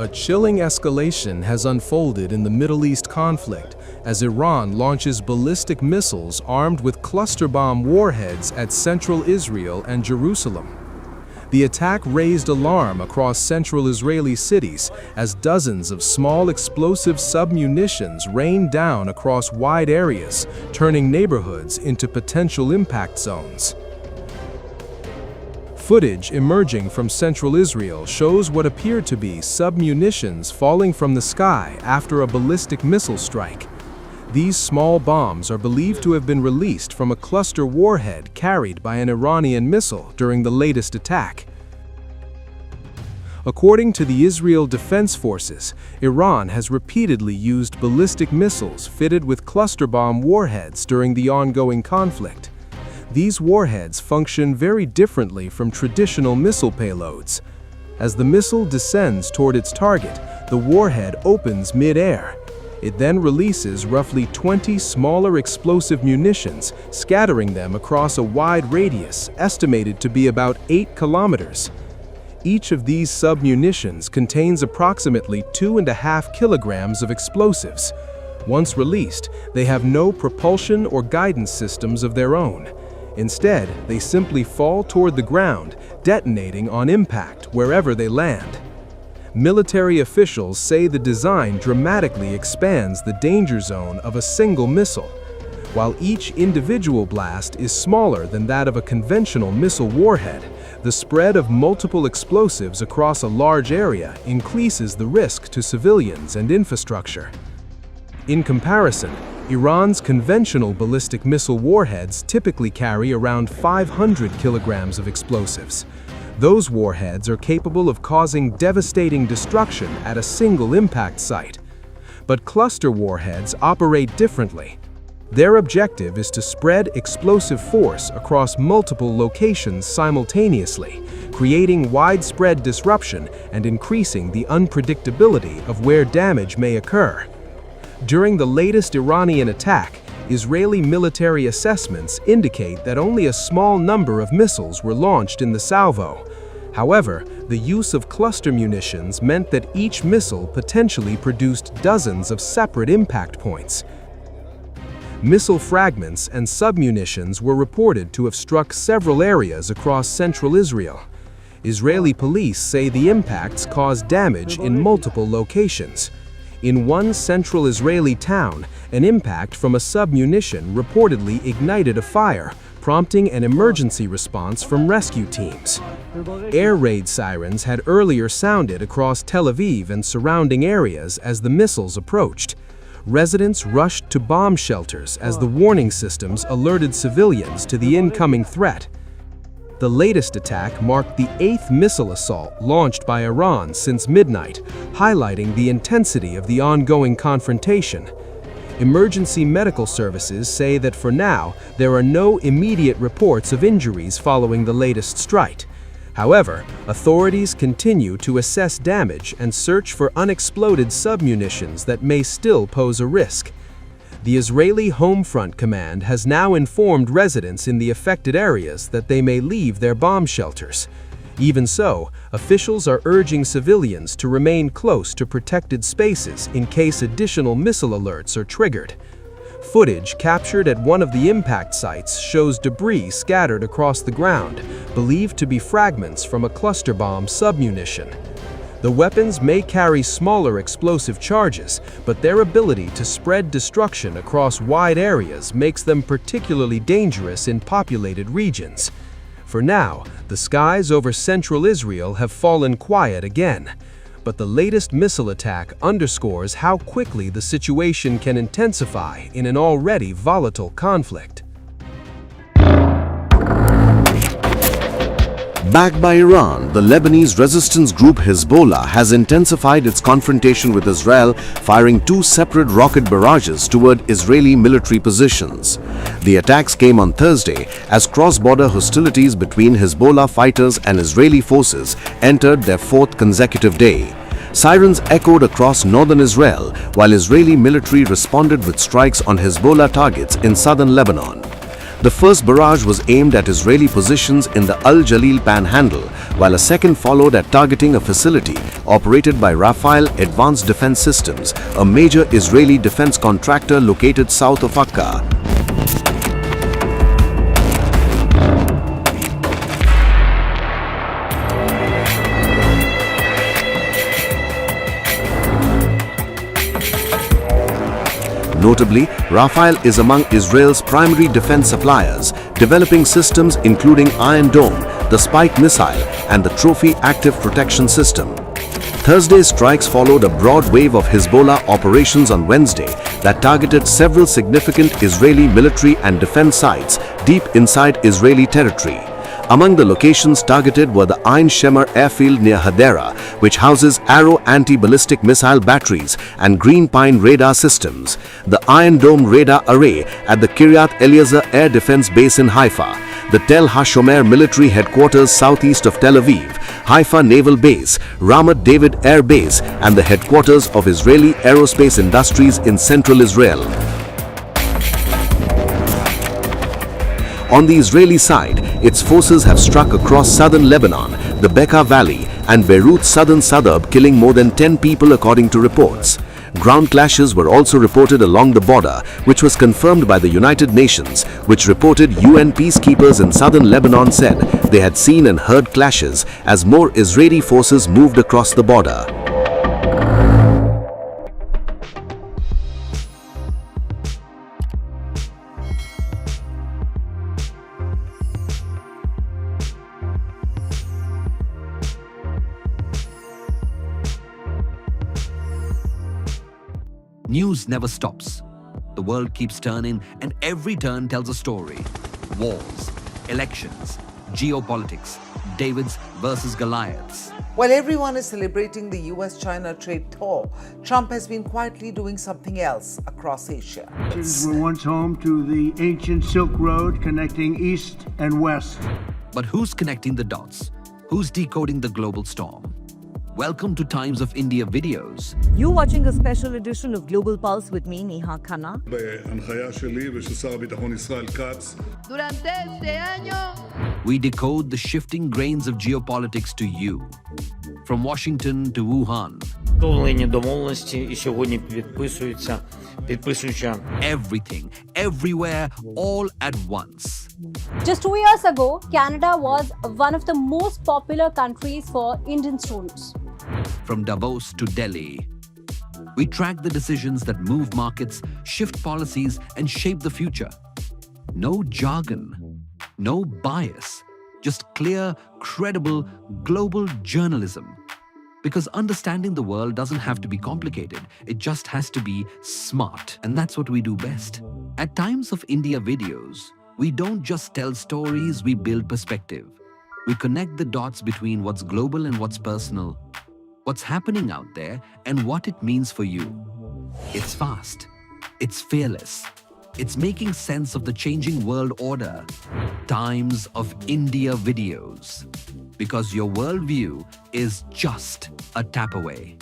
A chilling escalation has unfolded in the Middle East conflict as Iran launches ballistic missiles armed with cluster bomb warheads at central Israel and Jerusalem. The attack raised alarm across central Israeli cities as dozens of small explosive submunitions rained down across wide areas, turning neighborhoods into potential impact zones. Footage emerging from central Israel shows what appeared to be submunitions falling from the sky after a ballistic missile strike. These small bombs are believed to have been released from a cluster warhead carried by an Iranian missile during the latest attack. According to the Israel Defense Forces, Iran has repeatedly used ballistic missiles fitted with cluster bomb warheads during the ongoing conflict. These warheads function very differently from traditional missile payloads. As the missile descends toward its target, the warhead opens mid-air. It then releases roughly 20 smaller explosive munitions, scattering them across a wide radius, estimated to be about 8 kilometers. Each of these submunitions contains approximately 2.5 kilograms of explosives. Once released, they have no propulsion or guidance systems of their own. Instead, they simply fall toward the ground, detonating on impact wherever they land. Military officials say the design dramatically expands the danger zone of a single missile. While each individual blast is smaller than that of a conventional missile warhead, the spread of multiple explosives across a large area increases the risk to civilians and infrastructure. In comparison, Iran's conventional ballistic missile warheads typically carry around 500 kilograms of explosives. Those warheads are capable of causing devastating destruction at a single impact site. But cluster warheads operate differently. Their objective is to spread explosive force across multiple locations simultaneously, creating widespread disruption and increasing the unpredictability of where damage may occur. During the latest Iranian attack, Israeli military assessments indicate that only a small number of missiles were launched in the salvo. However, the use of cluster munitions meant that each missile potentially produced dozens of separate impact points. Missile fragments and submunitions were reported to have struck several areas across central Israel. Israeli police say the impacts caused damage in multiple locations. In one central Israeli town, an impact from a submunition reportedly ignited a fire, prompting an emergency response from rescue teams. Air raid sirens had earlier sounded across Tel Aviv and surrounding areas as the missiles approached. Residents rushed to bomb shelters as the warning systems alerted civilians to the incoming threat. The latest attack marked the 8th missile assault launched by Iran since midnight, highlighting the intensity of the ongoing confrontation. Emergency medical services say that for now, there are no immediate reports of injuries following the latest strike. However, authorities continue to assess damage and search for unexploded submunitions that may still pose a risk. The Israeli Home Front Command has now informed residents in the affected areas that they may leave their bomb shelters. Even so, officials are urging civilians to remain close to protected spaces in case additional missile alerts are triggered. Footage captured at one of the impact sites shows debris scattered across the ground, believed to be fragments from a cluster bomb submunition. The weapons may carry smaller explosive charges, but their ability to spread destruction across wide areas makes them particularly dangerous in populated regions. For now, the skies over central Israel have fallen quiet again. But the latest missile attack underscores how quickly the situation can intensify in an already volatile conflict. Backed by Iran, the Lebanese resistance group Hezbollah has intensified its confrontation with Israel, firing 2 separate rocket barrages toward Israeli military positions. The attacks came on Thursday as cross-border hostilities between Hezbollah fighters and Israeli forces entered their 4th consecutive day. Sirens echoed across northern Israel, while Israeli military responded with strikes on Hezbollah targets in southern Lebanon. The first barrage was aimed at Israeli positions in the Al Jalil panhandle, while a second followed at targeting a facility operated by Rafael Advanced Defense Systems, a major Israeli defense contractor located south of Akka. Notably, Rafael is among Israel's primary defense suppliers, developing systems including Iron Dome, the Spike missile, and the Trophy active protection system. Thursday's strikes followed a broad wave of Hezbollah operations on Wednesday that targeted several significant Israeli military and defense sites deep inside Israeli territory. Among the locations targeted were the Ein Shemer airfield near Hadera, which houses Arrow anti-ballistic missile batteries and Green Pine radar systems, the Iron Dome radar array at the Kiryat Eliezer Air Defense Base in Haifa, the Tel HaShomer military headquarters southeast of Tel Aviv, Haifa Naval Base, Ramat David Air Base, and the headquarters of Israeli aerospace industries in central Israel. On the Israeli side, its forces have struck across southern Lebanon, the Bekaa Valley, and Beirut's southern suburb, killing more than 10 people according to reports. Ground clashes were also reported along the border, which was confirmed by the United Nations, which reported UN peacekeepers in southern Lebanon said they had seen and heard clashes as more Israeli forces moved across the border. News never stops. The world keeps turning, and every turn tells a story. Wars, elections, geopolitics, Davids versus Goliaths. While everyone is celebrating the US-China trade tour, Trump has been quietly doing something else across Asia. These were once home to the ancient Silk Road connecting east and west. But who's connecting the dots? Who's decoding the global storm? Welcome to Times of India videos. You're watching a special edition of Global Pulse with me, Neha Khanna. בהנחיה שלי ושל שר הביטחון ישראל כץ. Durante este año, We decode the shifting grains of geopolitics to you. From Washington to Wuhan. Встановлені домовленості і сьогодні підписуються. Everything, everywhere, all at once. Just 2 years ago, Canada was one of the most popular countries for Indian students. From Davos to Delhi, we track the decisions that move markets, shift policies, and shape the future. No jargon, no bias, just clear, credible, global journalism. Because understanding the world doesn't have to be complicated, it just has to be smart. And that's what we do best. At Times of India videos, we don't just tell stories, we build perspective. We connect the dots between what's global and what's personal, what's happening out there, and what it means for you. It's fast. It's fearless. It's making sense of the changing world order. Times of India videos. Because your worldview is just a tap away.